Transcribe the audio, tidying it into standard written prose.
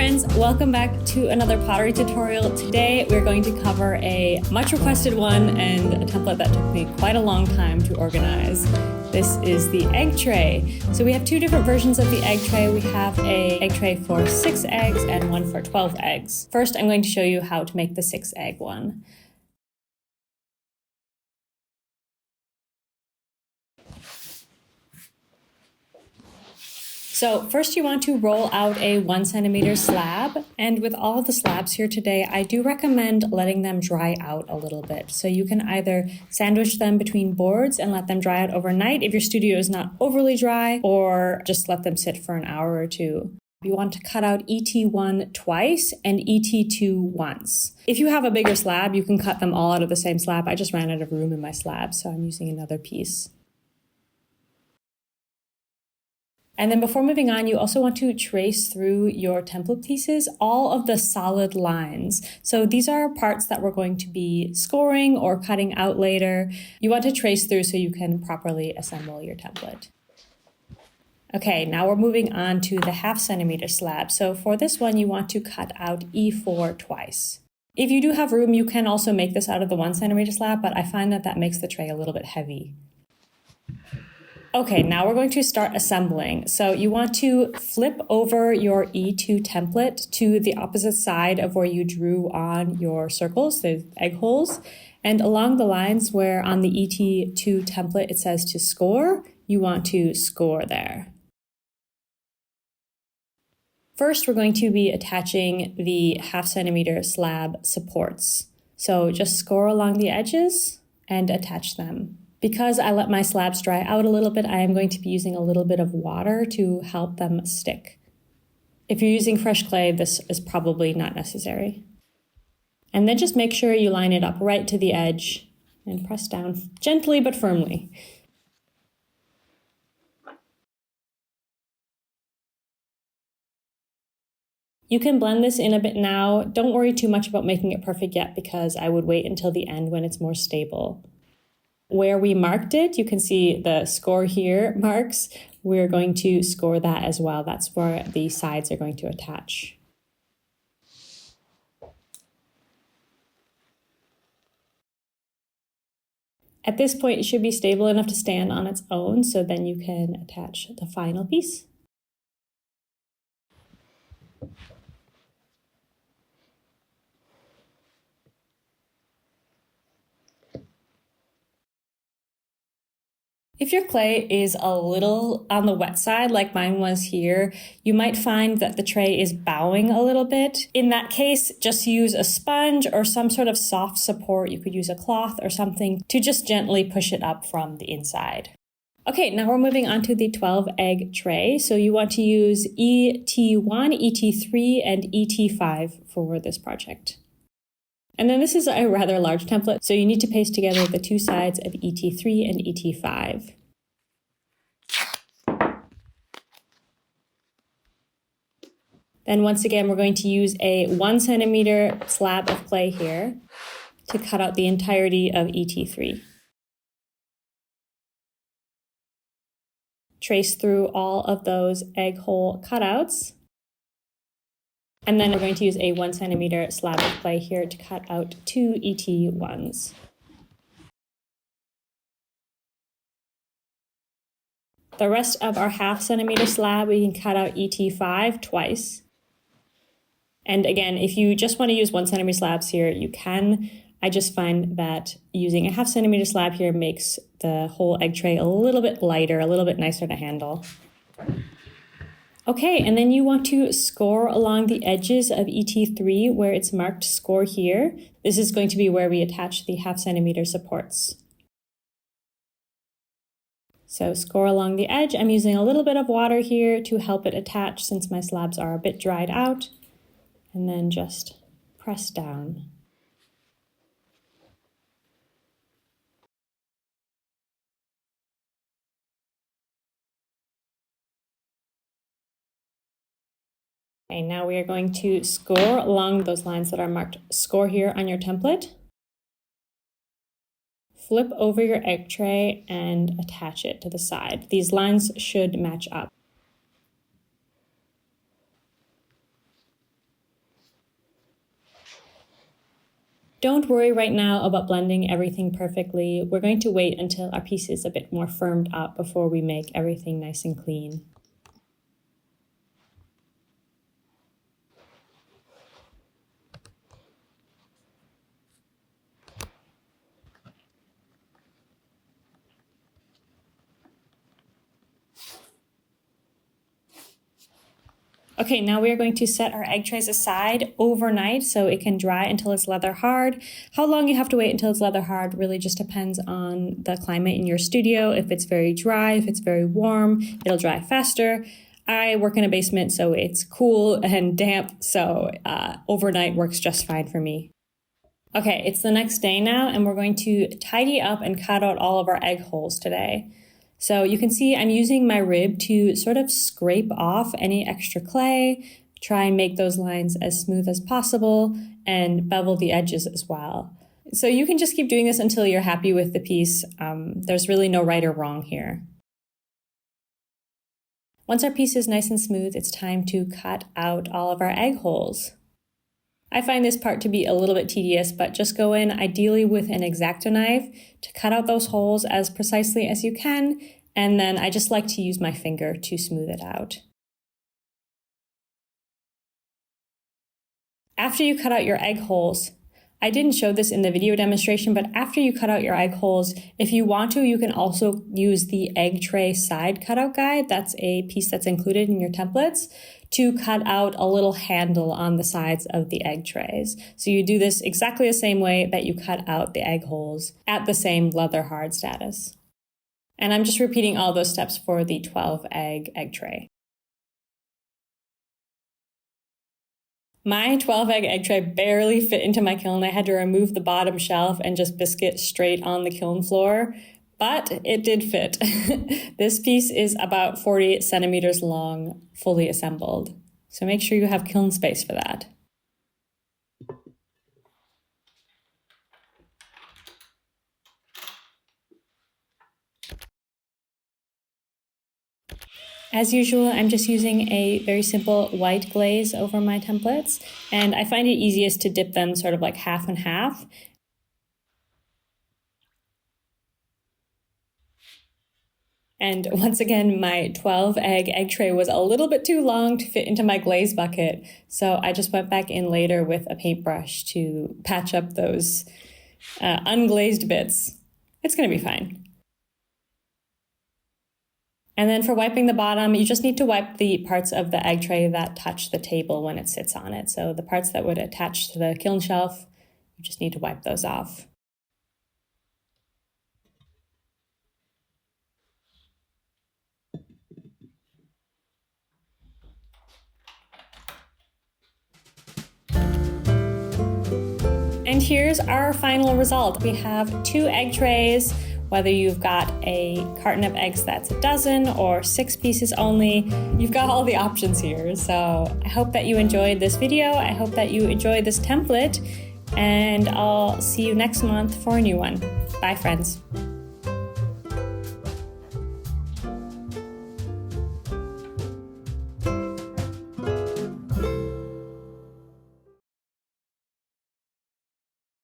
friends, welcome back to another pottery tutorial. Today we're going to cover a much requested one and a template that took me quite a long time to organize. This is the egg tray. So we have two different versions of the egg tray. We have an egg tray for 6 eggs and one for 12 eggs. First, I'm going to show you how to make the 6 egg one. So first you want to roll out a 1 centimeter slab, and with all of the slabs here today, I do recommend letting them dry out a little bit. So you can either sandwich them between boards and let them dry out overnight if your studio is not overly dry, or just let them sit for an hour or two. You want to cut out ET1 twice and ET2 once. If you have a bigger slab, you can cut them all out of the same slab. I just ran out of room in my slab, so I'm using another piece. And then before moving on, you also want to trace through your template pieces all of the solid lines. So these are parts that we're going to be scoring or cutting out later. You want to trace through so you can properly assemble your template. Okay, now we're moving on to the 1/2 centimeter slab. So for this one, you want to cut out E4 twice. If you do have room, you can also make this out of the 1 centimeter slab, but I find that that makes the tray a little bit heavy. Okay, now we're going to start assembling. So you want to flip over your E2 template to the opposite side of where you drew on your circles, the egg holes. And along the lines where on the ET2 template it says to score, you want to score there. First, we're going to be attaching the 1/2 centimeter slab supports. So just score along the edges and attach them. Because I let my slabs dry out a little bit, I am going to be using a little bit of water to help them stick. If you're using fresh clay, this is probably not necessary. And then just make sure you line it up right to the edge and press down gently but firmly. You can blend this in a bit now. Don't worry too much about making it perfect yet because I would wait until the end when it's more stable. Where we marked it, you can see the score here marks. We're going to score that as well. That's where the sides are going to attach. At this point, it should be stable enough to stand on its own, so then you can attach the final piece. If your clay is a little on the wet side, like mine was here, you might find that the tray is bowing a little bit. In that case, just use a sponge or some sort of soft support. You could use a cloth or something to just gently push it up from the inside. Okay, now we're moving on to the 12 egg tray. So you want to use ET1, ET3, and ET5 for this project. And then this is a rather large template, so you need to paste together the two sides of ET3 and ET5. Then once again, we're going to use a 1 centimeter slab of clay here to cut out the entirety of ET3. Trace through all of those egg hole cutouts. And then we're going to use a 1 centimeter slab of clay here to cut out 2 ET1s. The rest of our 1/2 centimeter slab, we can cut out ET5 twice. And again, if you just want to use 1 centimeter slabs here, you can. I just find that using a 1/2 centimeter slab here makes the whole egg tray a little bit lighter, a little bit nicer to handle. Okay, and then you want to score along the edges of ET3 where it's marked score here. This is going to be where we attach the 1/2 centimeter supports. So score along the edge. I'm using a little bit of water here to help it attach since my slabs are a bit dried out. And then just press down. Okay, now we are going to score along those lines that are marked score here on your template. Flip over your egg tray and attach it to the side. These lines should match up. Don't worry right now about blending everything perfectly. We're going to wait until our piece is a bit more firmed up before we make everything nice and clean. Okay, now we are going to set our egg trays aside overnight so it can dry until it's leather hard. How long you have to wait until it's leather hard really just depends on the climate in your studio. If it's very dry, if it's very warm, it'll dry faster. I work in a basement, so it's cool and damp, so overnight works just fine for me. Okay, it's the next day now, and we're going to tidy up and cut out all of our egg holes today. So you can see I'm using my rib to sort of scrape off any extra clay, try and make those lines as smooth as possible, and bevel the edges as well. So you can just keep doing this until you're happy with the piece. There's really no right or wrong here. Once our piece is nice and smooth, it's time to cut out all of our egg holes. I find this part to be a little bit tedious, but just go in ideally with an X-Acto knife to cut out those holes as precisely as you can, and then I just like to use my finger to smooth it out. After you cut out your egg holes, I didn't show this in the video demonstration, but after you cut out your egg holes, if you want to, you can also use the egg tray side cutout guide. That's a piece that's included in your templates to cut out a little handle on the sides of the egg trays. So you do this exactly the same way that you cut out the egg holes at the same leather hard status. And I'm just repeating all those steps for the 12 egg tray. My 12 egg tray barely fit into my kiln. I had to remove the bottom shelf and just biscuit straight on the kiln floor, but it did fit. This piece is about 40 centimeters long, fully assembled. So make sure you have kiln space for that. As usual, I'm just using a very simple white glaze over my templates, and I find it easiest to dip them sort of like half and half. And once again, my 12 egg tray was a little bit too long to fit into my glaze bucket, so I just went back in later with a paintbrush to patch up those unglazed bits. It's gonna be fine. And then for wiping the bottom, you just need to wipe the parts of the egg tray that touch the table when it sits on it. So the parts that would attach to the kiln shelf, you just need to wipe those off. And here's our final result. We have 2 egg trays. Whether you've got a carton of eggs that's a dozen or 6 pieces only, you've got all the options here. So I hope that you enjoyed this video. I hope that you enjoyed this template, and I'll see you next month for a new one. Bye, friends.